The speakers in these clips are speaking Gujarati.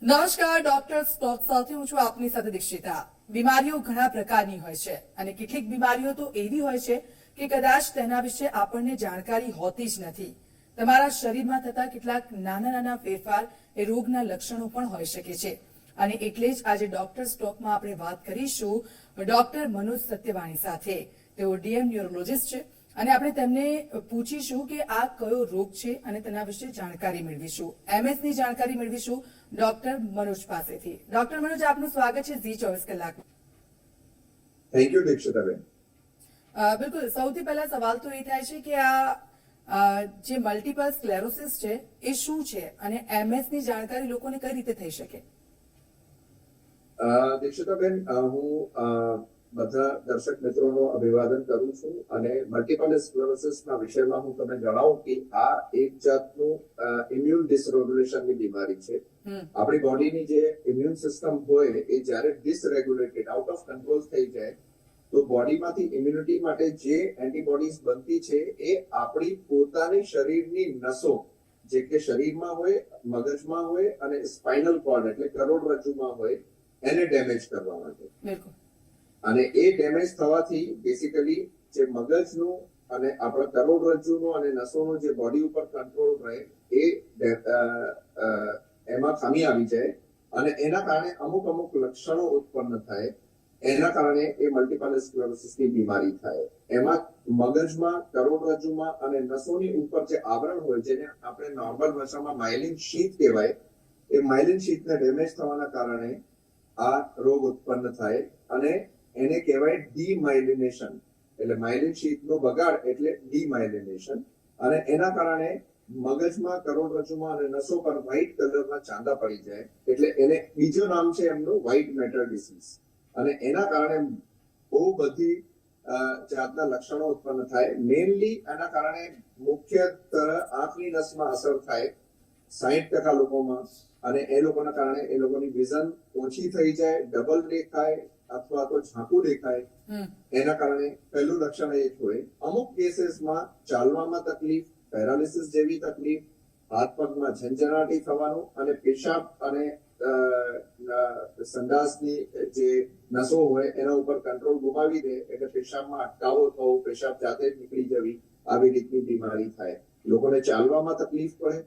નમસ્કાર, ડોક્ટર સ્ટોક સાથે હું છું આપની સાથે દીક્ષિતા. બીમારીઓ ઘણા પ્રકારની હોય છે અને કેટલીક બીમારીઓ તો એવી હોય છે કે કદાચ તેના વિશે આપણને જાણકારી હોતી જ નથી. તમારા શરીરમાં થતા કેટલાક નાના નાના ફેરફાર એ રોગના લક્ષણો પણ હોઈ શકે છે અને એટલે જ આજે ડોક્ટર સ્ટોકમાં આપણે વાત કરીશું ડોક્ટર મનોજ સત્યવાણી સાથે. તેઓ ડીએમ ન્યુરોલોજીસ્ટ છે અને આપણે તેમને પૂછીશું કે આ કયો રોગ છે અને તેના વિશે જાણકારી મેળવીશું. MS ની જાણકારી મેળવીશું ડોક્ટર મનોજ પાસેથી. ડોક્ટર મનોજ, આપનું સ્વાગત છે ઝી 24 કલાક. Thank you Dikshitaben. બિલકુલ, સૌથી પહેલા સવાલ તો એ થાય છે કે આ જે મલ્ટિપલ સ્ક્લેરોસિસ છે એ શું છે અને MS ની જાણકારી લોકોને કઈ રીતે થઈ શકે? દીક્ષિતાબેન, હું બધા દર્શક મિત્રોનો અભિવાદન કરું છું અને મલ્ટિપલ સ્ક્લેરોસિસના વિષયમાં હું તમને જણાવું કે આ એક જાતનું ઇમ્યુન ડિસરેગ્યુલેશનની બીમારી છે. આપણી બોડીની જે ઇમ્યુન સિસ્ટમ હોય એ જ્યારે ડિસરેગ્યુલેટેડ, આઉટ ઓફ કંટ્રોલ થઈ જાય તો બોડીમાંથી ઇમ્યુનિટી માટે જે એન્ટીબોડીઝ બનતી છે એ આપણી પોતાની શરીરની નસો, જે કે શરીરમાં હોય, મગજમાં હોય અને સ્પાઇનલ કોર્ડ એટલે કરોડરજ્જુમાં હોય, એને ડેમેજ કરવા માટે. અને એ ડેમેજ થવાથી બેસિકલી જે મગજનું અને આપણા કરોડરજ્જુનું અને નસોનું જે બોડી ઉપર કંટ્રોલ રહે એ એમાં ખામી આવી જાય અને એના કારણે અમુક લક્ષણો ઉત્પન્ન થાય. એના કારણે એ મલ્ટિપલ સ્ક્લેરોસિસની બીમારી થાય. એમાં મગજમાં, કરોડરજ્જુમાં અને નસોની ઉપર જે આવરણ હોય, જેને આપણે નોર્મલ ભાષામાં માયલિન શીથ કહેવાય, એ માયલિન શીથને ડેમેજ થવાના કારણે આ રોગ ઉત્પન્ન થાય અને એને કહેવાય ડીમાયલિનેશન. એટલે માયલિન શીથનો બગાડ એટલે ડીમાયલિનેશન. અને એના કારણે મગજમાં, કરોડરજ્જુમાં અને નસો પર વ્હાઇટ કલરના ચાંદા પડી જાય. એટલે એને બીજું નામ છે એમનું વ્હાઇટ મેટર ડિસીઝ. અને એના કારણે બહુ બધી જાતના લક્ષણો ઉત્પન્ન થાય. મેઇનલી એના કારણે મુખ્યતઃ આંખની નસમાં અસર થાય 60% લોકોમાં, અને એ લોકોના કારણે એ લોકોની વિઝન ઓછી થઈ જાય, ડબલ દેખાય અથવા તો ઝાંખું દેખાય. એના કારણે પહેલું લક્ષણ એ જ હોય. અમુક કેસીસમાં ચાલવામાં તકલીફ, પેરાલિસિસ જેવી તકલીફ, હાથ પગમાં ઝંઝનાટી થવાનું અને પેશાબ અને સંડાસની જે નસો હોય એના ઉપર કંટ્રોલ ગુમાવી દે એટલે પેશાબમાં અટકાવો થવો, પેશાબ જાતે જ નીકળી જવી, આવી રીતની બીમારી થાય. લોકોને ચાલવામાં તકલીફ પડે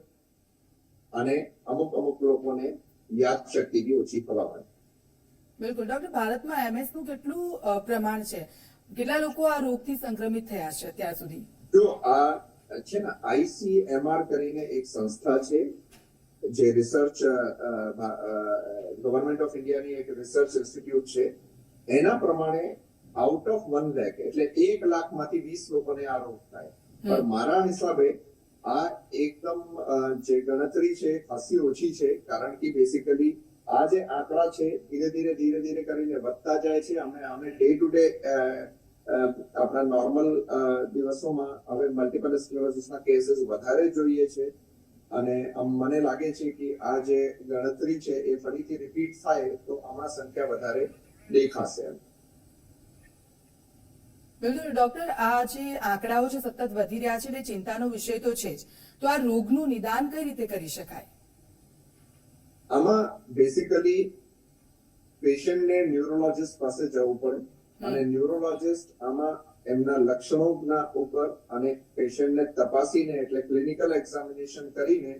અને અમુક લોકોને યાદ શક્તિ બી ઓછી થવા મળે. બિલકુલ. ડોક્ટર, ભારતમાં MS નું કેટલું પ્રમાણ છે? કેટલા લોકો આ રોગથી સંક્રમિત થયા છે અત્યાર સુધી? જો આ છે ને ICMR કરીને એક સંસ્થા છે જે રિસર્ચ, ગવર્નમેન્ટ ઓફ ઇન્ડિયાની એક રિસર્ચ ઇન્સ્ટિટ્યૂટ છે. એના પ્રમાણે આઉટ ઓફ 1 લાખ એટલે 1 લાખમાંથી 20 લોકોને આ રોગ થાય. પણ મારા હિસાબે આ એકદમ જે ગણતરી છે ખાસી ઓછી છે, કારણ કે બેસિકલી આ જે આંકડા છે ધીરે ધીરે કરીને વધતા જાય છે. અમે ડે ટુ ડે આપણા નોર્મલ દિવસોમાં હવે મલ્ટિપલ સ્ક્લેરોસિસના કેસીસ વધારે જોઈએ છે અને મને લાગે છે કે આ જે ગણતરી છે એ ફરીથી રિપીટ થાય તો આમાં સંખ્યા વધારે દેખાશે. બિલકુલ ડોક્ટર, આ જે આંકડાઓ છે સતત વધી રહ્યા છે એટલે ચિંતાનો વિષય તો છે જ. તો આ રોગનું નિદાન કઈ રીતે કરી શકાય? આમાં બેસિકલી પેશન્ટને ન્યુરોલોજીસ્ટ પાસે જવું પડે અને ન્યુરોલોજીસ્ટ આમાં એમના લક્ષણોના ઉપર અને પેશન્ટને તપાસીને એટલે ક્લિનિકલ એક્ઝામિનેશન કરીને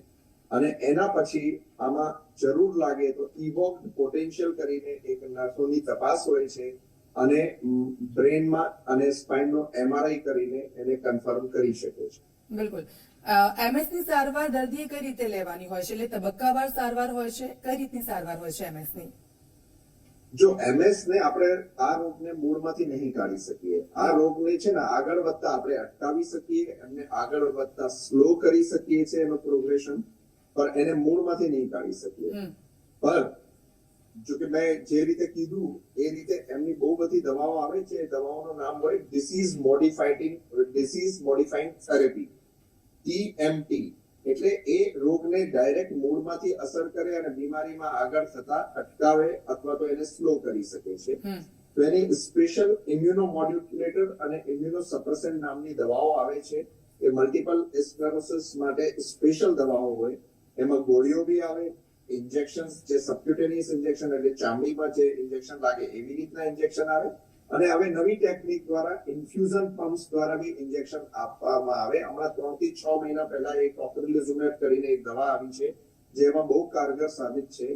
અને એના પછી આમાં જરૂર લાગે તો ઇવોક્ડ પોટેન્શિયલ કરીને એક નસોની તપાસ હોય છે અને બ્રેનમાં અને સ્પાઇનનો MRI કરીને એને કન્ફર્મ કરી શકે છે. બિલકુલ. MS ની સારવાર દર્દીએ કઈ રીતે લેવાની હોય છે? એટલે તબક્કાવાર સારવાર હોય છે? કઈ રીતની સારવાર હોય છે MS ની? જો MS ને આપણે આ રોગને મૂળમાંથી નહીં કાઢી શકીએ. આ રોગને છે ને આગળ વધતા આપણે અટકાવી શકીએ, એમને આગળ વધતા સ્લો કરી શકીએ છીએ એનો પ્રોગ્રેશન, પણ એને મૂળમાંથી નહીં કાઢી શકીએ. પણ જો કે મેં જે રીતે કીધું એ રીતે એમની બહુ બધી દવાઓ આવે છે. દવાઓનું નામ હોય ડિસીઝ મોડિફાઇંગ થેરેપી, TMT. એટલે એ રોગને ડાયરેક્ટ મૂળમાંથી અસર કરે અને બીમારીમાં આગળ થતા અટકાવે અથવા તો એને સ્લો કરી શકે છે. તો એની સ્પેશિયલ ઇમ્યુનોમોડ્યુલેટર અને ઇમ્યુનોસપ્રેસન્ટ નામની દવાઓ આવે છે. એ મલ્ટિપલ સ્ક્લેરોસિસ માટે સ્પેશિયલ દવાઓ હોય. એમાં ગોળીઓ બી આવે ઇન્જેક્શન જે સબક્યુટેનિયસ ઇન્જેક્શન એટલે ચામડીમાં જે ઇન્જેક્શન લાગે એવી રીતના ઇન્જેક્શન આવે અને હવે નવી ટેકનિક દ્વારા ઇન્ફ્યુઝન પમ્પ્સ દ્વારા બી ઇન્જેક્શન આપવામાં આવે. હમણાં 3 થી 6 મહિના પહેલા એક ઓક્રેલિઝુમેબ કરીને એક દવા આવી છે જેમાં બહુ કારગર સાબિત છે.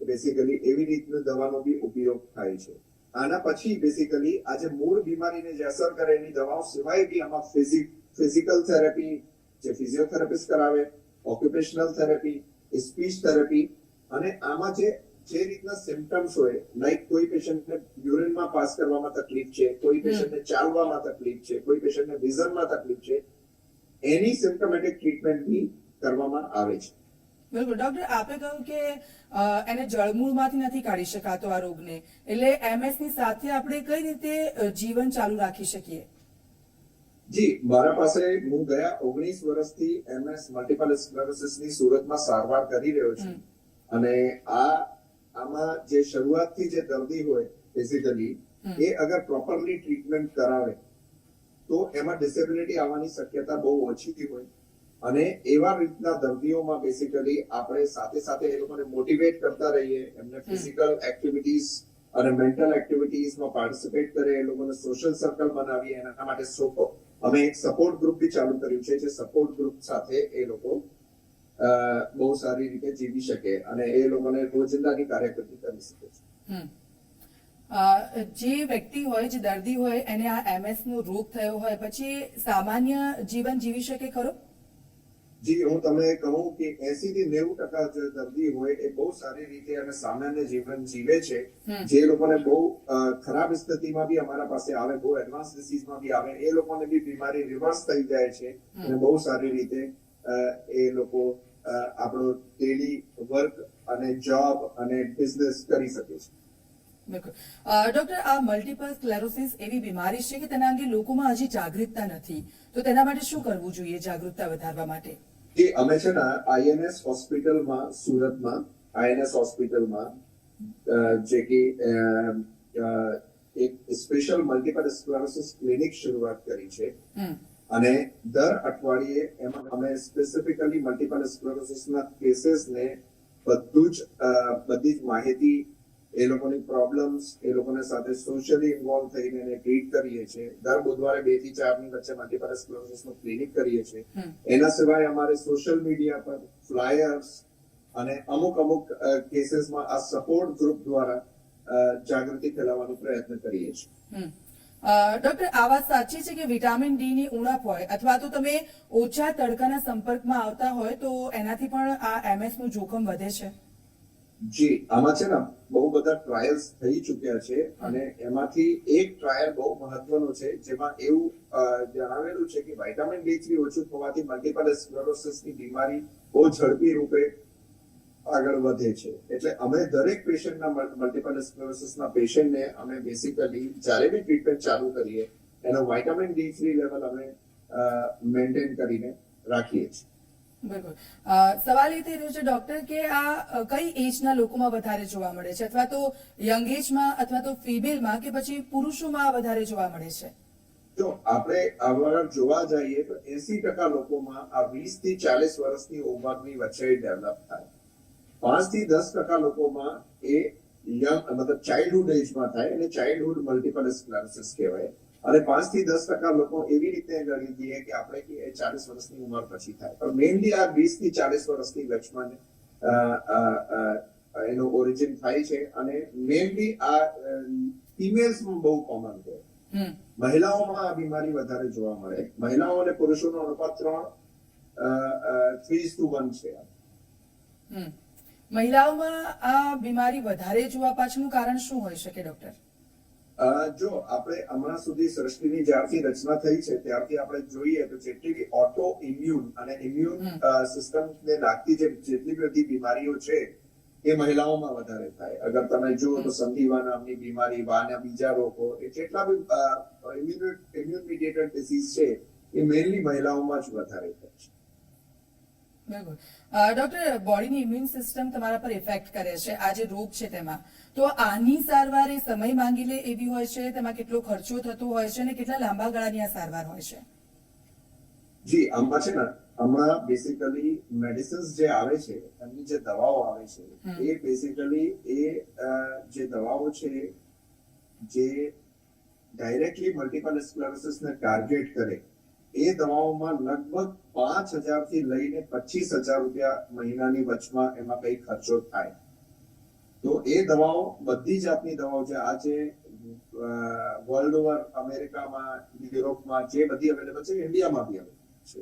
બેસિકલી એવી રીતની દવાનો બી ઉપયોગ થાય છે. આના પછી બેસિકલી આજે મૂળ બીમારીને જે અસર કરે એની દવાઓ સિવાય બી આમાં ફિઝિકલ થેરેપી જે ફિઝિયોથેરાપિસ્ટ કરાવે, ઓક્યુપેશનલ થેરેપી, સ્પીચ થેરેપી અને આમાં જે રીતના સિમ્પટમ્સ હોય લાઈક કોઈ પેશન્ટને યુરિનમાં પાસ કરવામાં તકલીફ છે, કોઈ પેશન્ટને ચાલવામાં તકલીફ છે, કોઈ પેશન્ટને વિઝનમાં તકલીફ છે, એની સિમ્પટોમેટિક ટ્રીટમેન્ટ બી કરવામાં આવે છે. બિલકુલ ડોક્ટર, આપે કહ્યું કે એને જળમૂળમાંથી નથી કાઢી શકાતો આ રોગને, એટલે MS ની સાથે આપણે કઈ રીતે જીવન ચાલુ રાખી શકીએ? જી, મારા પાસે હું ગયા 19 વર્ષથી MS મલ્ટીપલ સ્ક્લેરોસિસની સુરતમાં સારવાર કરી રહ્યો છું અને આમાં જે શરૂઆતથી જે દર્દી હોય બેસિકલી એ અગર પ્રોપરલી ટ્રીટમેન્ટ કરાવે તો એમાં ડિસેબિલિટી આવવાની શક્યતા બહુ ઓછી હોય અને એવા રીતના દર્દીઓમાં બેસિકલી આપણે સાથે સાથે એ લોકોને મોટિવેટ કરતા રહીએ, એમને ફિઝિકલ એક્ટિવિટીઝ અને મેન્ટલ એક્ટિવિટીઝમાં પાર્ટિસિપેટ કરે, એ લોકોને સોશિયલ સર્કલ બનાવીએ. એના માટે અમે એક સપોર્ટ ગ્રુપ બી ચાલુ કર્યું છે જે સપોર્ટ ગ્રુપ સાથે એ લોકો બહુ સારી રીતે જીવી શકે અને એ લોકોને રોજિંદાની કાર્યકર્તી કરી શકે છે. જે વ્યક્તિ હોય, જે દર્દી હોય, એને આ MS નો રોગ થયો હોય પછી સામાન્ય જીવન જીવી શકે ખરો? જી, હું તમને કહું કે 80 થી 90% જે દર્દી હોય એ બહુ સારી રીતે અને સામાન્ય જીવન જીવે છે. જે લોકોને બહુ ખરાબ સ્થિતિમાં બી અમારા પાસે આવે, બહુ એડવાન્સ ડિસીઝમાં બી આવે, એ લોકોને બી બીમારી રિવર્સ થઈ જાય છે અને બહુ સારી રીતે એ લોકો આપણો ડેલી વર્ક અને જોબ અને બિઝનેસ કરી શકે છે. બિલકુલ ડોક્ટર, આ મલ્ટીપલ સ્ક્લેરોસિસ એવી બીમારી છે કે તેના અંગે લોકોમાં હજી જાગૃતતા નથી, તો તેના માટે શું કરવું જોઈએ જાગૃતતા વધારવા માટે? જી, અમે છે ને INS હોસ્પિટલમાં સુરતમાં INS હોસ્પિટલમાં જે કે એક સ્પેશિયલ મલ્ટીપલ સ્ક્લેરોસિસ ક્લિનિક શરૂઆત કરી છે અને દર અઠવાડિયે એમાં અમે સ્પેસિફિકલી મલ્ટીપલ સ્ક્લેરોસિસના કેસીસને બધી જ માહિતી, એ લોકોની પ્રોબ્લેમ્સ, એ લોકોને સાથે સોશિયલી ઇન્વોલ્વ થઈને એને ટ્રીટ કરીએ છીએ. દર બુધવારે 2 થી 4 ની વચ્ચે મલ્ટીપલ સ્ક્લેરોસિસનું ક્લિનિક કરીએ છીએ. એના સિવાય અમારે સોશિયલ મીડિયા પર ફ્લાયર્સ અને અમુક કેસીસમાં આ સપોર્ટ ગ્રુપ દ્વારા જાગૃતિ ફેલાવવાનો પ્રયત્ન કરીએ છીએ. ડોક્ટર, આ વાત સાચી છે કે વિટામિન ડી ની ઉણપ હોય અથવા તો તમે ઓછા તડકાના સંપર્કમાં આવતા હોય તો એનાથી પણ આ MS નું જોખમ વધે છે? જી, આમાં છે ને બહુ બધા ટ્રાયલ્સ થઈ ચુક્યા છે અને એમાંથી એક ટ્રાયલ બહુ મહત્વનો છે જેમાં એવું જણાવેલું છે કે વિટામિન D3 ઓછું થવાથી મલ્ટીપલ સ્ક્લેરોસિસની બીમારી બહુ ઝડપી રૂપે આગળ વધે છે. એટલે અમે દરેક પેશન્ટના મલ્ટીપલ સ્ક્લેરોસિસના પેશન્ટને અમે બેસિકલી જ્યારે બી ટ્રીટમેન્ટ ચાલુ કરીએ એનો વિટામિન D3 લેવલ અમે મેન્ટેન કરીને રાખીએ છીએ. બિલકુલ. સવાલ એ થઈ રહ્યો છે ડોક્ટર કે આ કઈ એજના લોકોમાં વધારે જોવા મળે છે, અથવા તો યંગ એજમાં અથવા તો ફિમેલમાં કે પછી પુરુષોમાં વધારે જોવા મળે છે? જો આપણે આગળ જોવા જઈએ તો 80% લોકોમાં આ 20 થી 40 વર્ષની ઉંમરની વચ્ચે ડેવલપ થાય. 5 થી 10% લોકોમાં એ યંગ મતલબ ચાઇલ્ડહુડ એજમાં થાય અને ચાઇલ્ડહુડ મલ્ટીપલ સ્ક્લેરોસિસ કહેવાય અને 5 થી 10% લોકો એવી રીતે ગણી દઈએ કે આપણે કે 40 વર્ષની ઉંમર પછી થાય. પણ મેઇનલી આ 20 થી 40 વર્ષની વચમાં એનો ઓરિજિન થાય છે અને મેઇનલી આ ફિમેલ્સમાં બહુ કોમન છે. મહિલાઓમાં આ બીમારી વધારે જોવા મળે. મહિલાઓ અને પુરુષોનો અનુપાત 3:1 છે. મહિલાઓમાં આ બીમારી વધારે જોવા પાછળનું કારણ શું હોઈ શકે ડોક્ટર? જો આપણે હમણાં સુધી સૃષ્ટિની જ્યારથી રચના થઈ છે ત્યારથી આપણે જોઈએ તો જેટલી બી ઓટો ઇમ્યુન અને ઇમ્યુન સિસ્ટમને લાગતી જેટલી બધી બીમારીઓ છે એ મહિલાઓમાં વધારે થાય. અગર તમે જુઓ તો સંધિવા નામની બીમારી, વાના બીજા રોગો, એ જેટલા બી ઇમ્યુન મીડિયેટેડ ડિસીઝ છે એ મેઇનલી મહિલાઓમાં જ વધારે થાય છે. બિલકુલ. ડોક્ટર, બોડીની ઇમ્યુન સિસ્ટમ તમારા પર ઇફેક્ટ કરે છે આ જે રોગ છે તેમાં, તો આની સારવાર એ સમય માંગી લે એવી હોય છે, તેમાં કેટલો ખર્ચો થતો હોય છે અને કેટલા લાંબા ગાળાની આ સારવાર હોય છે? જી, આમાં છે ને હમણાં બેસિકલી મેડિસિન્સ જે આવે છે એમની જે દવાઓ આવે છે એ બેસિકલી જે દવાઓ છે જે ડાયરેક્ટલી મલ્ટીપલ સ્ક્લેરોસિસ ને ટાર્ગેટ કરે એ દવાઓમાં લગભગ 5,000 થી લઈને 25,000 રૂપિયા મહિનાની વચમાં એમાં કઈ ખર્ચો થાય. તો એ દવાઓ બધી જાતની દવાઓ છે આજે વર્લ્ડ ઓવર અમેરિકામાં યુરોપમાં જે બધી અવેલેબલ છે ઇન્ડિયામાં બી અવેલેબલ છે.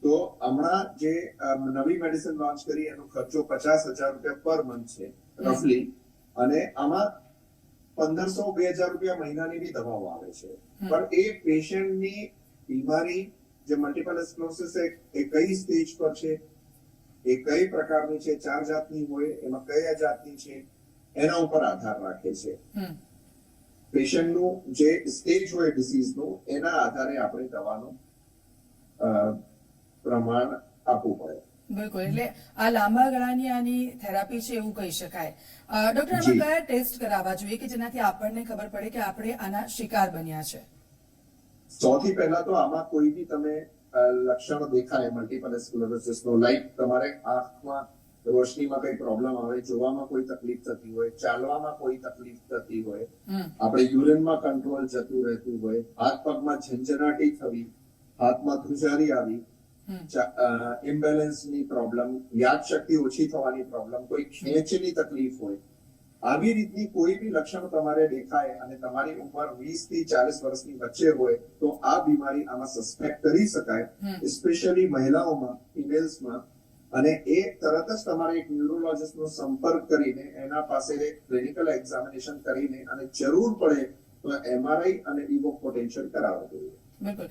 તો હમણાં જે નવી મેડિસિન લોન્ચ કરી એનો ખર્ચો 50,000 રૂપિયા પર મંથ છે રફલી, અને આમાં 1,500-2,000 રૂપિયા મહિનાની બી દવાઓ આવે છે. પણ એ પેશન્ટની બીમારી જે મલ્ટીપલ સ્ક્લેરોસિસ એ કઈ સ્ટેજ પર છે, એ કઈ પ્રકારની છે, 4 જાતની હોય એમાં કયા જાતની છે એના ઉપર આધાર રાખે છે. પેશન્ટનું જે સ્ટેજ હોય ડિસીઝનું એના આધારે આપણે દવાનું પ્રમાણ આપવું પડે. બિલકુલ, એટલે આ લાંબા ગાળાની આની થેરાપી છે એવું કહી શકાય. ડોક્ટર, આમાં કયા ટેસ્ટ કરાવવા જોઈએ કે જેનાથી આપણને ખબર પડે કે આપણે આના શિકાર બન્યા છે? સૌથી પહેલા તો આમાં કોઈ બી તમે લક્ષણો દેખાય મલ્ટીપલ સ્ક્લેરોસિસ નો, લાઈક તમારે આંખમાં રોશનીમાં કઈ પ્રોબ્લેમ આવે, જોવામાં કોઈ તકલીફ થતી હોય, ચાલવામાં કોઈ તકલીફ થતી હોય, આપણે યુરિનમાં કંટ્રોલ જતું રહેતું હોય, હાથ પગમાં ઝંઝનાટી થવી, હાથમાં ધ્રુજારી આવી, ઇમ્બેલેન્સની પ્રોબ્લેમ, યાદશક્તિ ઓછી થવાની પ્રોબ્લેમ, કોઈ ખેંચની તકલીફ હોય, આવી રીતની કોઈ બી લક્ષણ તમારે દેખાય અને તમારી ઉંમર 20 થી 40 વર્ષની વચ્ચે હોય તો આ બીમારી આમાં સસ્પેક્ટ કરી શકાય, સ્પેશિયલી મહિલાઓમાં, ફિમેલ્સમાં. અને એ તરત જ તમારે એક ન્યુરોલોજિસ્ટનો સંપર્ક કરીને એના પાસે ક્લિનિકલ એક્ઝામિનેશન કરીને અને જરૂર પડે તો MRI અને ઇવોક પોટેન્શિયલ કરાવવું જોઈએ. બિલકુલ.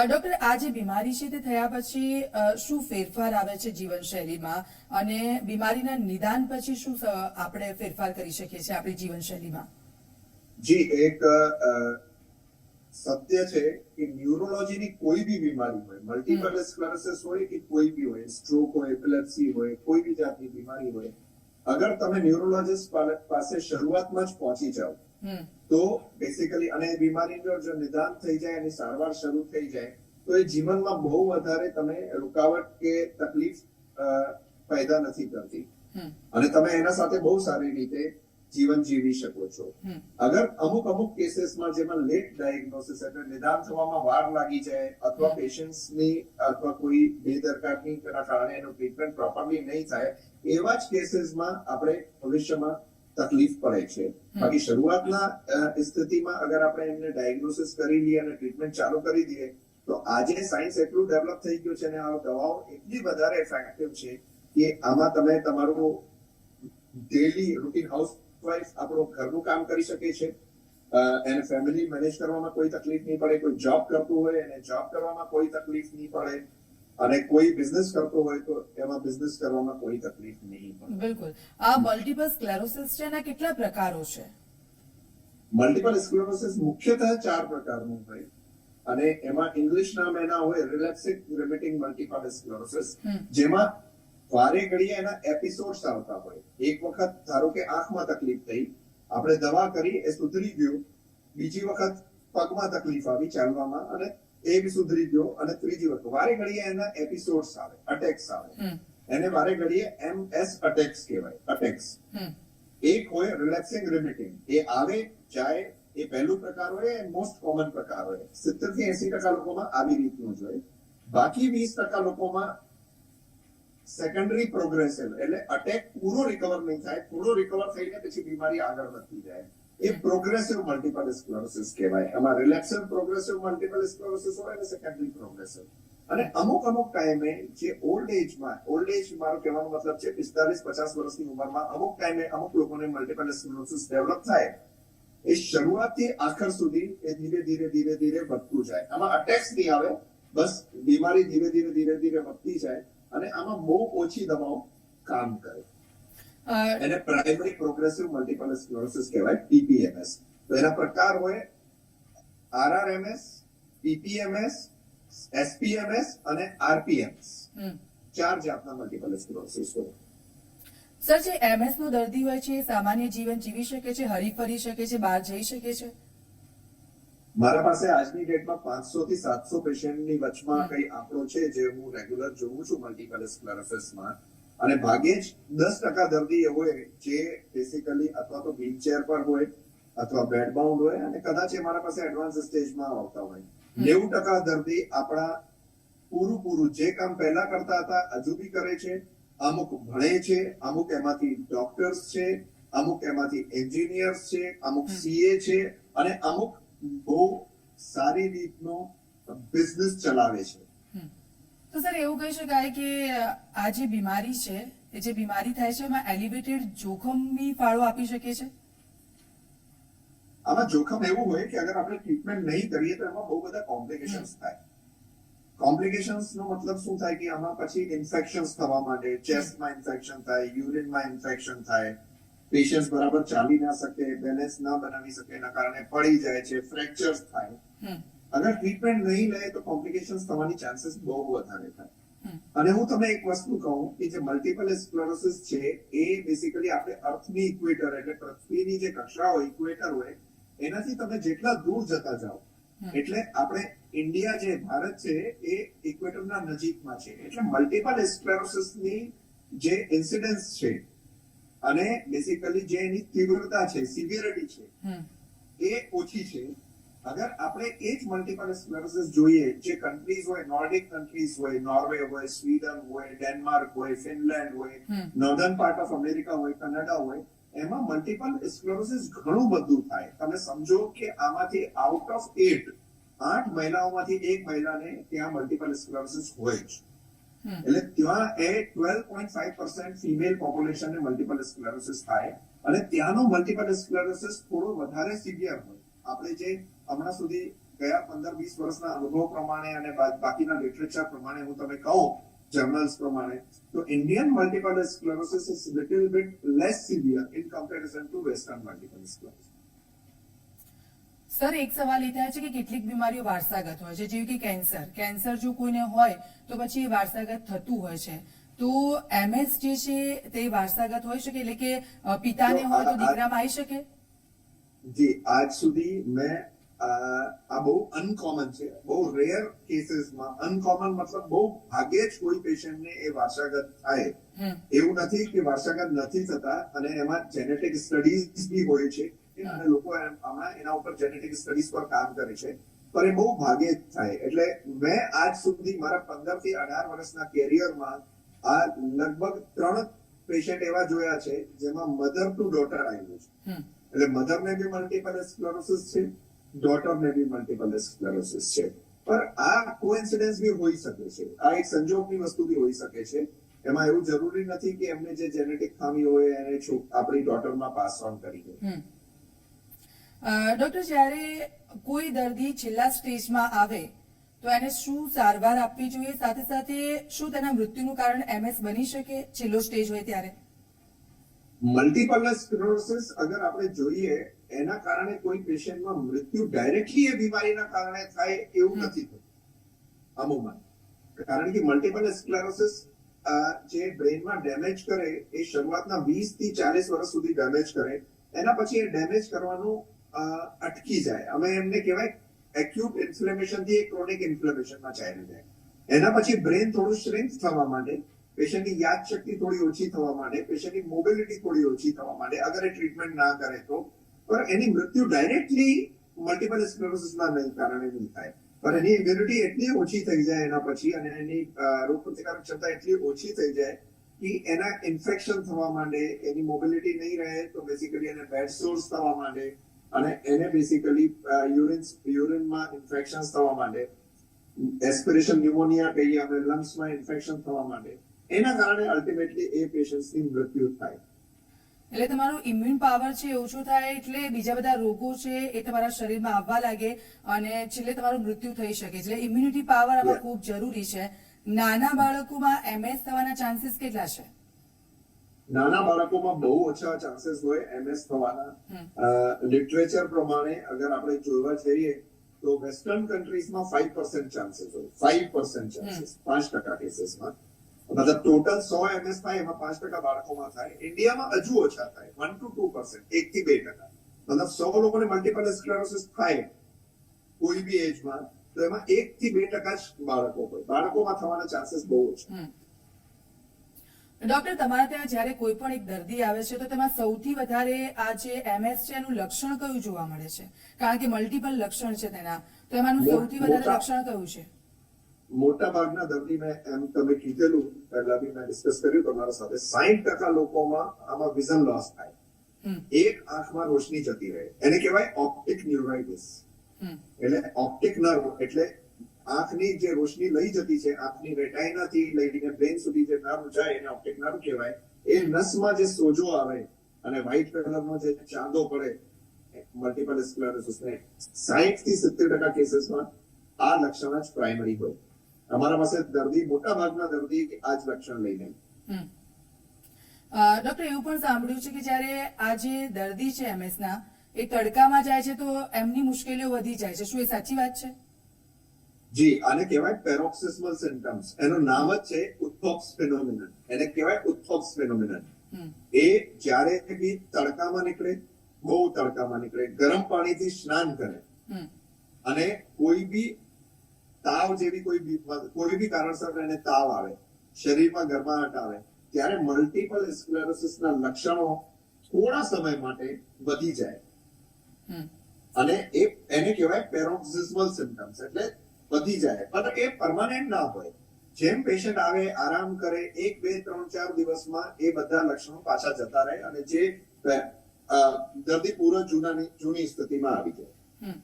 ડોક્ટર, આ જે બીમારી છે તે થયા પછી શું ફેરફાર આવે છે જીવનશૈલીમાં, અને બીમારીના નિદાન પછી શું આપણે ફેરફાર કરી શકીએ છીએ આપણી જીવનશૈલીમાં? જી, એક સત્ય છે કે ન્યુરોલોજીની કોઈ બી બીમારી હોય, મલ્ટીપલ સ્ક્લેરોસિસ હોય કે કોઈ બી હોય, સ્ટ્રોક હોય, એપિલેપ્સી હોય, કોઈ બી જાતની બીમારી હોય, અગર તમે ન્યુરોલોજીસ્ટ પાસે શરૂઆતમાં જ પહોંચી જાઓ તો બેસિકલી, અને બીમારીનો જો નિદાન થઈ જાય, એની સારવાર શરૂ થઈ જાય તો એ જીવનમાં બહુ વધારે તમે રૂકાવટ કે તકલીફ પેદા નથી કરતી અને તમે એના સાથે બહુ સારી રીતે જીવન જીવી શકો છો. અગર અમુક કેસીસમાં જેમાં લેટ ડાયગ્નોસિસ એટલે નિદાન થવામાં વાર લાગી જાય અથવા પેશન્ટની અથવા કોઈ બેદરકારીની કારણે એનું ટ્રીટમેન્ટ પ્રોપરલી નહીં થાય, એવા જ કેસીસમાં આપણે ભવિષ્યમાં તકલીફ પડે છે. બાકી શરૂઆતના સ્થિતિમાં અગર આપણે એમને ડાયગ્નોસિસ કરી લઈએ અને ટ્રીટમેન્ટ ચાલુ કરી દઈએ તો આજે સાયન્સ એટલું ડેવલપ થઈ ગયું છે અને આ દવાઓ એટલી વધારે ઇફેક્ટિવ છે કે આમાં તમે તમારું ડેલી રૂટીન હાઉસવાઇફ આપણું ઘરનું કામ કરી શકે છે, એને ફેમિલી મેનેજ કરવામાં કોઈ તકલીફ નહીં પડે, કોઈ જોબ કરતું હોય એને જોબ કરવામાં કોઈ તકલીફ નહીં પડે, અને કોઈ બિઝનેસ કરતો હોય તો એમાં બિઝનેસ કરવામાં કોઈ તકલીફ નહીં પડે. બિલકુલ. આ મલ્ટીપલ સ્ક્લેરોસિસ છે એના કેટલા પ્રકારો છે? મલ્ટીપલ સ્ક્લેરોસિસ મુખ્યતઃ 4 પ્રકારનું હોય અને એમાં ઇંગ્લિશ નામ એના હોય રિલેક્સિંગ રિમિટિંગ મલ્ટીપલ સ્ક્લેરોસિસ, જેમાં વારે ઘડીએ એના એપિસોડ્સ આવતા હોય. એક વખત ધારો કે આંખમાં તકલીફ થઈ, આપણે દવા કરી, એ સુધરી ગયું, બીજી વખત પગમાં તકલીફ આવી ચાલવામાં અને એ બી સુધરી ગયો, અને ત્રીજી વખત વારે ઘડીએ એના એપિસોડ્સ આવે, અટેક્સ આવે, એને વારે ઘડીએ MS અટેક્સ કહેવાય. અટેક્સ એક હોય રિલેક્સિંગ રિમિટિંગ, એ આવે જાય, એ પહેલું પ્રકાર હોય, મોસ્ટ કોમન પ્રકાર હોય. 70 થી 80% લોકોમાં આવી રીતનું જ હોય. બાકી 20% લોકોમાં સેકન્ડરી પ્રોગ્રેસિવ, એટલે અટેક પૂરો રિકવર નહીં થાય, પૂરો રિકવર થઈને પછી બીમારી આગળ વધતી જાય, એ પ્રોગ્રેસિવ મલ્ટીપલ સ્ક્લેરોસિસ કહેવાય. એમાં રિલેક્સિવ પ્રોગ્રેસિવ મલ્ટીપલ સ્ક્લેરોસિસ હોય અને સેકન્ડરી પ્રોગ્રેસિવ. અને અમુક ટાઈમે જે ઓલ્ડ એજ મારો કહેવાનો મતલબ છે 45-50 વર્ષની ઉંમરમાં અમુક ટાઈમે અમુક લોકોને મલ્ટીપલ સ્ક્લેરોસિસ ડેવલપ થાય, એ શરૂઆતથી આખર સુધી એ ધીરે વધતું જાય. આમાં અટેક્સ નહીં આવે, બસ બીમારી ધીરે ધીરે વધતી જાય અને આમાં બહુ ઓછી દવાઓ કામ કરે. એને પ્રાઇમરી પ્રોગ્રેસિવ મલ્ટીપલ સ્ક્લેરોસિસ કહેવાય, PPMS. તો એના પ્રકાર હોય RRMS, PPMS, SPMS અને RPMS. 4 જાતના મલ્ટીપલ સ્ક્લેરોસિસ હોય. સર, જે MS નો દર્દી હોય છે એ સામાન્ય જીવન જીવી શકે છે, હરી ફરી શકે છે, બહાર જઈ શકે છે? મારા પાસે આજની ડેટમાં 500 થી 700 પેશન્ટની વચમાં કઈ આંકડો છે જે હું રેગ્યુલર જોઉં છું મલ્ટીપલ સ્ક્લેરોસિસમાં, અને ભાગ્યે જ 10% દર્દી એવો હોય જે બેસિકલી અથવા તો વ્હીલચેર પર હોય અથવા બેડ બાઉન્ડ હોય અને કદાચ એ મારા પાસે એડવાન્સ સ્ટેજમાં આવતા હોય. 90% દર્દી આપણા પૂરું જે કામ પહેલા કરતા હતા હજુ બી કરે છે. અમુક ભણે છે, અમુક એમાંથી ડોક્ટર્સ છે, અમુક એમાંથી એન્જિનિયર્સ છે, અમુક સીએ છે, અને અમુક બહુ સારી રીતનો બિઝનેસ ચલાવે છે. તો સર એવું કહી શકાય કે આ જે બીમારી છે, એ જે બીમારી થાય છે એમાં એલિવેટેડ જોખમ બી ફાળો આપી શકે છે. આમાં જોખમ એવું હોય કે અગર આપણે ટ્રીટમેન્ટ નહીં કરીએ તો એમાં બહુ બધા કોમ્પ્લિકેશન્સ થાય. કોમ્પ્લિકેશન્સ નો મતલબ શું થાય કે આમાં પછી ઇન્ફેક્શન્સ થવા માંડે, ચેસ્ટમાં ઇન્ફેક્શન થાય, યુરિનમાં ઇન્ફેક્શન થાય, પેશન્ટ બરાબર ચાલી ના શકે, બેલેન્સ ના બનાવી શકે, એના કારણે પડી જાય છે, ફ્રેક્ચર્સ થાય. અગર ટ્રીટમેન્ટ નહીં લે તો કોમ્પ્લિકેશન્સ થવાની ચાન્સીસ બહુ વધારે થાય. અને હું તમને એક વસ્તુ કહું કે જે મલ્ટીપલ સ્ક્લેરોસિસ છે એ બેસિકલી આપણે અર્થની ઇક્વેટર એટલે પૃથ્વીની જે કક્ષા હોય ઇક્વેટર હોય એનાથી તમે જેટલા દૂર જતા જાઓ એટલે આપણે ઇન્ડિયા જે ભારત છે એ ઇક્વેટરના નજીકમાં છે, એટલે મલ્ટીપલ સ્ક્લેરોસિસની જે ઇન્સિડન્સ છે અને બેસિકલી જે એની તીવ્રતા છે, સિવિયરિટી છે, એ ઓછી છે. અગર આપણે એ જ મલ્ટીપલ સ્ક્લેરોસિસ જોઈએ જે કન્ટ્રીઝ હોય, નોર્ડિક કન્ટ્રીઝ હોય, નોર્વે હોય, સ્વીડન હોય, ડેનમાર્ક હોય, ફિનલેન્ડ હોય, નોર્ધન પાર્ટ ઓફ અમેરિકા હોય, કનાડા હોય, એમાં મલ્ટીપલ સ્ક્લેરોસિસ ઘણું બધું થાય. તમે સમજો કે આમાંથી આઉટ ઓફ 8 મહિલાઓમાંથી એક મહિલાને ત્યાં મલ્ટીપલ સ્ક્લેરોસિસ હોય જ. એટલે ત્યાં એ 12.5% ફિમેલ પોપ્યુલેશનને મલ્ટીપલ સ્ક્લેરોસિસ થાય અને ત્યાંનો મલ્ટીપલ સ્ક્લેરોસિસ થોડો વધારે સિવિયર હોય. આપણે જે હમણાં સુધી ગયા 15-20 વર્ષના અનુભવ પ્રમાણે અને બાકીના લિટરેચર પ્રમાણે હું તમે કહું જર્નલ્સ પ્રમાણે તો Indian multiple sclerosis is little bit less severe in comparison to western multiple sclerosis. Sir એક સવાલ એ થાય છે કે કેટલીક બીમારીઓ વારસાગત હોય છે, જેવી કે કેન્સર જો કોઈને હોય તો પછી એ વારસાગત થતું હોય છે. તો MS જે છે તે વારસાગત હોઈ શકે, એટલે કે પિતાને હોય તો દીકરામાં આવી શકે. જી આજ સુધી મેં આ બહુ અનકોમન છે, બહુ રેર કેસીસમાં. અનકોમન મતલબ બહુ ભાગ્યે જ કોઈ પેશન્ટને એ વારસાગત થાય. એવું નથી કે વારસાગત નથી થતા, અને એમાં જેનેટિક સ્ટડીઝ બી હોય છે અને લોકો હમણાં એના ઉપર જેનેટિક સ્ટડીઝ પર કામ કરે છે, પણ એ બહુ ભાગ્યે જ થાય. એટલે મેં આજ સુધી મારા 15 થી 18 વર્ષના કેરિયરમાં આ લગભગ 3 પેશન્ટ એવા જોયા છે જેમાં મધર ટુ ડોટર આવ્યું છે. એટલે મધરને બી મલ્ટીપલ સ્ક્લેરોસિસ છે, ડોટરને બી મલ્ટીપલ સ્ક્લેરોસિસ છે. પણ આ કોઇન્સિડન્સ બી હોઈ શકે છે, આ એક સંજોગની વસ્તુ બી હોઈ શકે છે. એમાં એવું જરૂરી નથી કે એમને જે જેનેટિક ખામી હોય એને આપણી ડોટરમાં પાસ ઓન કરી દે. ડોક્ટર, જ્યારે કોઈ દર્દી છેલ્લા સ્ટેજમાં આવે તો એને શું સારવાર આપવી જોઈએ, સાથે સાથે શું તેના મૃત્યુનું કારણ MS બની શકે છેલ્લો સ્ટેજ હોય ત્યારે? મલ્ટીપલ સ્ક્લેરોસિસ અગર આપણે જોઈએ એના કારણે કોઈ પેશન્ટમાં મૃત્યુ ડાયરેક્ટલી એ બીમારીના કારણે થાય એવું નથી થતું અમુકમાં. કારણ કે મલ્ટીપલ સ્ક્લેરોસિસ જે બ્રેનમાં ડેમેજ કરે એ શરૂઆતના 20 થી 40 વર્ષ સુધી ડેમેજ કરે, એના પછી એ ડેમેજ કરવાનું અટકી જાય. અમે એમને કહેવાય એક્યુટ ઇન્ફ્લેમેશન થી ક્રોનિક ઇન્ફ્લેમેશનમાં ચાલી જાય. એના પછી બ્રેન થોડું શ્રિંક થવા માંડે, પેશન્ટની યાદ શક્તિ થોડી ઓછી થવા માંડે, પેશન્ટની મોબિલિટી થોડી ઓછી થવા માંડે અગર એ ટ્રીટમેન્ટ ના કરે તો. પણ એની મૃત્યુ ડાયરેક્ટલી મલ્ટીપલ સ્ક્લેરોસિસના કારણે નહીં થાય, પણ એની ઇમ્યુનિટી એટલી ઓછી થઈ જાય એના પછી, અને એની રોગ પ્રતિકારક ક્ષમતા એટલી ઓછી થઈ જાય કે એના ઇન્ફેક્શન થવા માંડે, એની મોબિલિટી નહીં રહે તો બેસિકલી એને બેડ સોર્સ થવા માંડે, અને એને બેસિકલી યુરિનમાં ઇન્ફેક્શન્સ થવા માંડે, એસ્પિરેશન ન્યુમોનિયા કહીએ અમે, લંગ્સમાં ઇન્ફેક્શન થવા માંડે. એના કારણે અલ્ટિમેટલી એ પેશન્ટની મૃત્યુ થાય. એટલે તમારું ઇમ્યુન પાવર છે ઓછું થાય એટલે બીજા બધા રોગો છે એ તમારા શરીરમાં આવવા લાગે અને છેલ્લે તમારું મૃત્યુ થઈ શકે. એટલે ઇમ્યુનિટી પાવર આમાં ખૂબ જરૂરી છે. નાના બાળકોમાં MS થવાના ચાન્સીસ કેટલા છે? નાના બાળકોમાં બહુ ઓછા ચાન્સીસ હોય MS થવાના. લિટરેચર પ્રમાણે અગર આપણે જોવા જઈએ તો વેસ્ટર્ન કન્ટ્રીઝમાં 5% ચાન્સીસ હોય, 5% ચાન્સીસ, 5% કેસીસમાં. મતલબ ટોટલ 100 MS થાય એમાં 5% બાળકોમાં થાય. ઇન્ડિયામાં હજુ ઓછા થાય, 1 to 2%, 1 થી 2%. મતલબ 100 લોકોને મલ્ટીપલ સ્ક્લેરોસિસ થાય કોઈ બી એજમાં, તો એમાં 1 થી 2% જ બાળકો હોય. બાળકોમાં થવાના ચાન્સીસ બહુ ઓછા. ડોક્ટર, તમારા ત્યાં જ્યારે કોઈ પણ એક દર્દી આવે છે તો તેમાં સૌથી વધારે આ જે MS છે એનું લક્ષણ કયું જોવા મળે છે? કારણ કે મલ્ટિપલ લક્ષણ છે તેના, તો એમાંનું સૌથી વધારે લક્ષણ કયું છે? મોટા ભાગના દર્દી, મેં એમ તમે કીધેલું પહેલા બી મેં ડિસ્કસ કર્યું તમારા સાથે, 60% લોકોમાં આમાં વિઝન લોસ થાય. એક આંખમાં રોશની જતી રહે, એને કહેવાય ઓપ્ટિક ન્યુરાઇટિસ. એટલે ઓપ્ટિક નર્વ એટલે આંખની જે રોશની લઈ જતી છે, આંખની રેટાઇનાથી લઈને બ્રેન સુધી જે નર્વ જાય એને ઓપ્ટિક નર્વ કહેવાય. એ નસમાં જે સોજો આવે અને વ્હાઇટ કલરનો જે ચાંદો પડે મલ્ટિપલ સ્ક્લેરોસિસને 60 થી 70% કેસીસમાં આ લક્ષણ જ પ્રાઇમરી હોય. અમારા પાસે દર્દી, મોટા ભાગના દર્દી આ જ લક્ષણ લઈને. ડોક્ટર, એવું પણ સાંભળ્યું છે કે જ્યારે આ જે દર્દી છે MS ના, એ તડકામાં જાય છે તો એમની મુશ્કેલીઓ વધી જાય છે. શું એ સાચી વાત છે? જી, આને કહેવાય પેરોક્સિસ્મલ સિમ્પટમ્સ. એનું નામ જ છે ઉથોપ્સ ફિનોમિનન. એને કહેવાય ઉથોપ્સ ફિનોમિનન. એ જ્યારે બી તડકામાં નીકળે, બહુ તડકામાં નીકળે, ગરમ પાણીથી સ્નાન કરે અને કોઈ બી તાવ જેવી કોઈ બી કારણસર એને તાવ આવે, શરીરમાં ગરમાહટ આવે, ત્યારે મલ્ટિપલ સ્ક્લેરોસિસના લક્ષણો થોડા સમય માટે વધી જાય અને એને કહેવાય પેરોક્સિસ્મલ સિમ્પટમ્સ. એટલે વધી જાય, પણ એ પરમાનન્ટ ના હોય. જેમ પેશન્ટ આવે, આરામ કરે, 1, 2, 3, 4 દિવસમાં એ બધા લક્ષણો પાછા જતા રહે અને જે દર્દી પૂરો જૂની સ્થિતિમાં આવી જાય.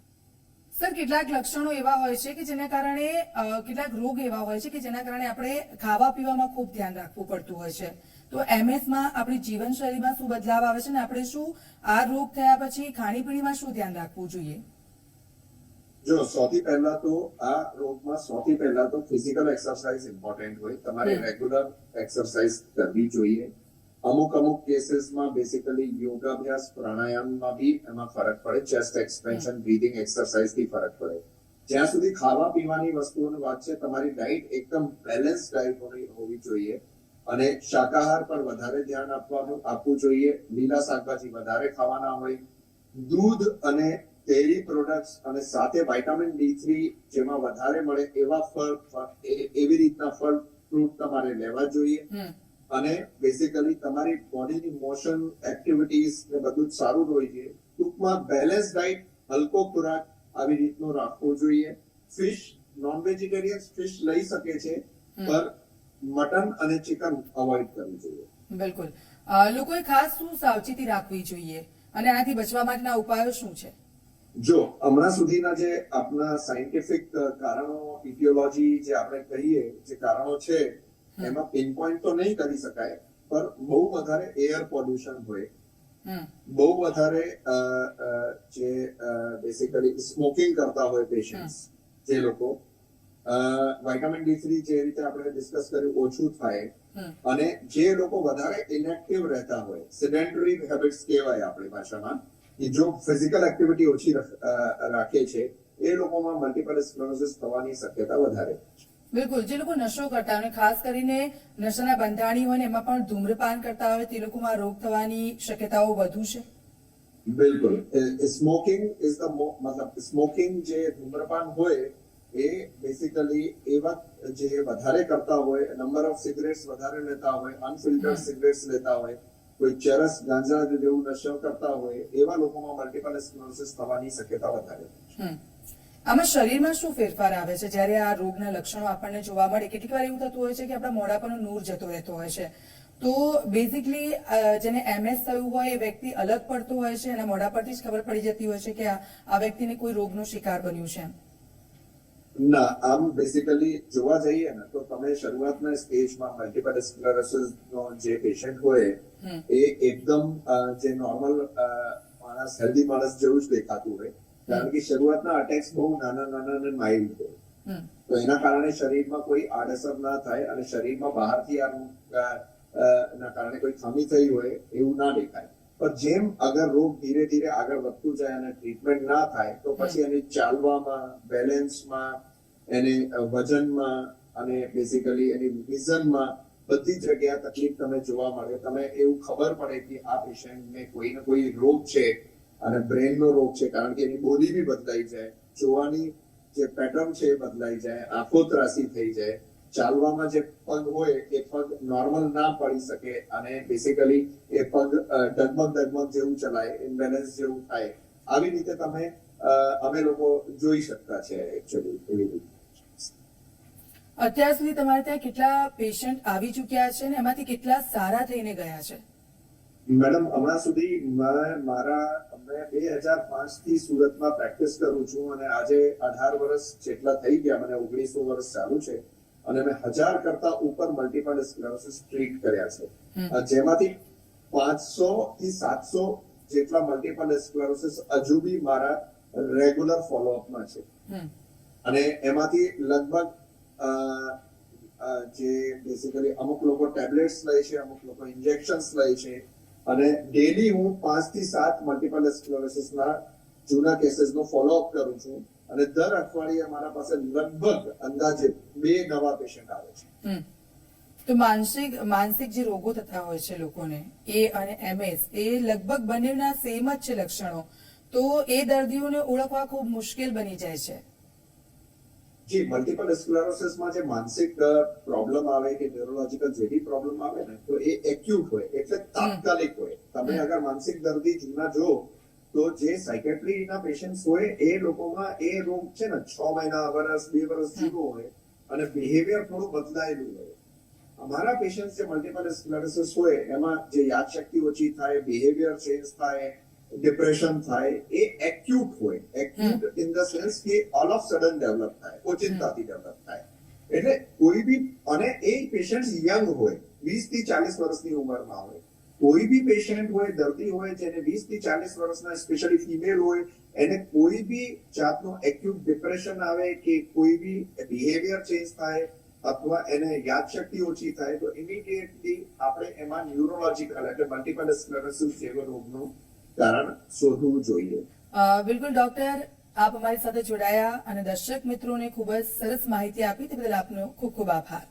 સર, કેટલાક લક્ષણો એવા હોય છે કે જેના કારણે, કેટલાક રોગ એવા હોય છે કે જેના કારણે આપણે ખાવા પીવામાં ખૂબ ધ્યાન રાખવું પડતું હોય છે. તો MS માં આપણી જીવનશૈલીમાં શું બદલાવ આવે છે ને આપણે શું આ રોગ થયા પછી ખાણીપીણીમાં શું ધ્યાન રાખવું જોઈએ? જો સૌથી પહેલા તો આ રોગમાં સૌથી પહેલા તો ફિઝિકલ એક્સરસાઇઝ ઇમ્પોર્ટન્ટ હોય. તમારે રેગ્યુલર એક્સરસાઇઝ કરવી જોઈએ. અમુક કેસીસમાં બેસિકલી યોગાભ્યાસ, પ્રાણાયામમાં બી એમાં ફરક પડે. ચેસ્ટ એક્સપેન્શન, બ્રીથિંગ એક્સરસાઇઝથી ફરક પડે. જ્યાં સુધી ખાવા પીવાની વસ્તુઓની વાત છે, તમારી ડાયટ એકદમ બેલેન્સ ડાયટ હોવી જોઈએ અને શાકાહાર પર વધારે ધ્યાન આપવું જોઈએ. લીલા શાકભાજી વધારે ખાવાના હોય. દૂધ અને ડેરી પ્રોડક્ટ્સ અને સાથે વિટામિન D3 જેમાં વધારે મળે એવા ફળ, એવી રીતના ફળ ફ્રૂટ તમારે લેવા જોઈએ. અને બેસિકલી તમારી બોડીની મોશન, એક્ટિવિટીઝ ને બધું જ સારું હોય છે. ટૂંકમાં બેલેન્સ ડાયટ, હલકો ખોરાક આવી રીતનો રાખવો જોઈએ. ફિશ, નોન વેજીટેરિયન ફિશ લઈ શકે છે, પણ મટન અને ચિકન અવોઇડ કરવું જોઈએ. બિલકુલ. લોકોએ ખાસ શું સાવચેતી રાખવી જોઈએ અને આનાથી બચવા માટેના ઉપાયો શું છે? જો હમણાં સુધીના જે આપણા સાયન્ટિફિક કારણો, ઇટિયોલોજી જે આપણે કહીએ, જે કારણો છે એમાં પિનપોઈન્ટ તો નહીં કરી શકાય, પણ બહુ વધારે એર પોલ્યુશન હોય, બહુ વધારે જે બેસિકલી સ્મોકિંગ કરતા હોય પેશન્ટ્સ, જે લોકો વિટામિન D3 જે રીતે આપણે ડિસ્કસ કર્યું ઓછું થાય, અને જે લોકો વધારે ઇનએક્ટિવ રહેતા હોય, સેડેન્ટરી હેબિટ્સ કહેવાય આપણી ભાષામાં, કે જો ફિઝિકલ એક્ટિવિટી ઓછી રાખે છે, એ લોકોમાં મલ્ટિપલ સ્ક્લેરોસિસ થવાની શક્યતા વધારે. બિલકુલ. જે લોકો નશો કરતા હોય, ખાસ કરીને નશાના બંધાણી હોય ને એમાં પણ ધૂમ્રપાન કરતા હોય, તે લોકોમાં રોગ થવાની શક્યતાઓ વધુ છે. બિલકુલ. સ્મોકિંગ ઇઝ ધ મતલબ સ્મોકિંગ જે ધૂમ્રપાન હોય એ બેસિકલી એવા જે વધારે કરતા હોય, નંબર ઓફ સિગરેટ્સ વધારે લેતા હોય, અનફિલ્ટર્ડ સિગરેટ્સ લેતા હોય, કોઈ ચરસ, ગાંજા જેવું નશો કરતા હોય, એવા લોકોમાં મલ્ટિપલ સ્ક્લેરોસિસ થવાની શક્યતા વધારે. આમાં શરીરમાં શું ફેરફાર આવે છે જ્યારે આ રોગના લક્ષણો આપણને જોવા મળે? કેટલીક વાર એવું થતું હોય છે કે આપણા મોઢા પરનો નૂર જતો રહેતો હોય છે. તો બેઝિકલી જેને MS થયું હોય એ વ્યક્તિ અલગ પડતો હોય છે, એના મોઢા પરથી જ ખબર પડી જતી હોય છે કે આ વ્યક્તિને કોઈ રોગનો શિકાર બન્યું છે. ના, આમ બેસિકલી જોવા જઈએ ને તો તમે શરૂઆતના સ્ટેજમાં મલ્ટિપલ સ્ક્લેરોસિસ નો જે પેશન્ટ હોય એ એકદમ જે નોર્મલ માણસ, હેલ્ધી માણસ જેવું જ દેખાતું હોય, કારણ કે શરૂઆતના અટેક્સ બહુ નાના અને માઇલ્ડ હોય. તો એના કારણે શરીરમાં કોઈ આડઅસર ના થાય અને શરીરમાં બહારથી ના કારણે કોઈ ખામી થઈ હોય એવું ના દેખાય. પણ જેમ અગર રોગ ધીરે ધીરે આગળ વધતું જાય અને ટ્રીટમેન્ટ ના થાય તો પછી એને ચાલવામાં, બેલેન્સમાં, એને વજનમાં અને બેસિકલી એની વિઝનમાં બધી જગ્યાએ તકલીફ તમે જોવા મળે. તમે એવું ખબર પડે કે આ પેશન્ટને કોઈ ને કોઈ રોગ છે અને બ્રેનનો રોગ છે, કારણ કે એની બોડી બી બદલાઈ જાય, જોવાની જે પેટર્ન છે એ બદલાઈ જાય, આંખો ત્રાસી થઈ જાય, ચાલવામાં જે પગ હોય એ પગ નોર્મલ ના પડી શકે અને બેસિકલી એ પગ ડગમગ જેવું ચલાય, ઇમ્બેલેન્સ જેવું થાય, આવી રીતે અમે લોકો જોઈ શકતા છે એકચ્યુઅલી એવી રીતે. અત્યાર સુધી તમારે ત્યાં કેટલા પેશન્ટ આવી ચૂક્યા છે અને એમાંથી કેટલા સારા થઈને ગયા છે? મેડમ, હમણાં સુધી મેં 2005 થી સુરતમાં પ્રેક્ટિસ કરું છું અને આજે 18 વર્ષ જેટલા થઈ ગયા, મને 19 વર્ષ ચાલુ છે અને મેં 1000 કરતા ઉપર મલ્ટીપલ સ્ક્લેરોસિસ ટ્રીટ કર્યા છે, જેમાંથી 500 થી 700 જેટલા મલ્ટીપલ સ્ક્લેરોસિસ હજુ બી મારા રેગ્યુલર ફોલોઅપમાં છે અને એમાંથી લગભગ જે બેસિકલી અમુક લોકો ટેબ્લેટ્સ લે છે, અમુક લોકો ઇન્જેક્શન્સ લે છે અને ડેલી હું 5 થી 7 મલ્ટીપલ સ્ક્લેરોસિસના જૂના કેસીસનો ફોલોઅપ કરું છું અને દર અઠવાડિયે મારા પાસે લગભગ અંદાજે 2 નવા પેશન્ટ આવે છે. તો માનસિક જે રોગો થતા હોય છે લોકોને, એ અને MS, એ લગભગ બંનેના સેમ જ છે લક્ષણો, તો એ દર્દીઓને ઓળખવા ખૂબ મુશ્કેલ બની જાય છે. જી, મલ્ટીપલ સ્ક્લેરોસિસમાં જે માનસિક પ્રોબ્લેમ આવે કે ન્યુરોલોજીકલ જે બી પ્રોબ્લેમ આવે ને, તો એ એક્યુટ હોય એટલે તાત્કાલિક હોય. તમે અગર માનસિક દર્દી જૂના જો તો જે સાયકેટ્રીના પેશન્ટ્સ હોય એ લોકોમાં એ રોગ છે ને 6 મહિના, વર્ષ, 2 વર્ષ જૂનો હોય અને બિહેવિયર થોડું બદલાયેલું હોય. અમારા પેશન્ટ જે મલ્ટીપલ સ્ક્લેરોસિસ હોય એમાં જે યાદશક્તિ ઓછી થાય, બિહેવિયર ચેન્જ થાય, ડિપ્રેશન થાય, એ એક્યુટ હોય. એક્યુટ ઇન ધ સેન્સ કે ઓલ ઓફ સડન ડેવલપ થાય, ઓચિંતાથી ડેવલપ થાય. એટલે કોઈ બી, અને એ પેશન્ટ યંગ હોય, 20 થી 40 વર્ષની ઉંમરમાં હોય. કોઈ બી પેશન્ટ હોય, દર્દી હોય જેને 20 થી 40 વર્ષના, સ્પેશિયલી ફિમેલ હોય, એને કોઈ બી જાતનું એક્યુટ ડિપ્રેશન આવે કે કોઈ બી બિહેવિયર ચેન્જ થાય અથવા એને યાદશક્તિ ઓછી થાય તો ઇમિડિયેટલી આપણે એમાં ન્યુરોલોજીકલ એટલે મલ્ટીપલ સ્ક્લેરોસિસ જેવો રોગનું કારણ શોધવું જોઈએ. બિલકુલ ડોક્ટર, આપ અમારી સાથે જોડાયા અને દર્શક મિત્રોને ખૂબ જ સરસ માહિતી આપી, તે બદલ આપનો ખૂબ ખૂબ આભાર.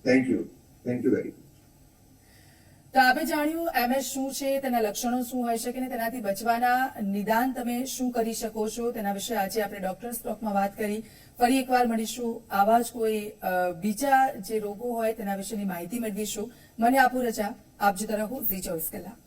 Thank you very much. તો આપે જાણ્યું MS શું છે, તેના લક્ષણો શું હોઈ શકે અને તેનાથી બચવાના નિદાન તમે શું કરી શકો છો, તેના વિશે આજે આપણે ડોક્ટર્સ ટોકમાં વાત કરી. ફરી એકવાર મળીશું, આવા જ કોઈ બીજા જે રોગો હોય તેના વિશેની માહિતી મેળવીશું. મને આપો રજા, આપ જોતા રહો ઝી 24 કલાક.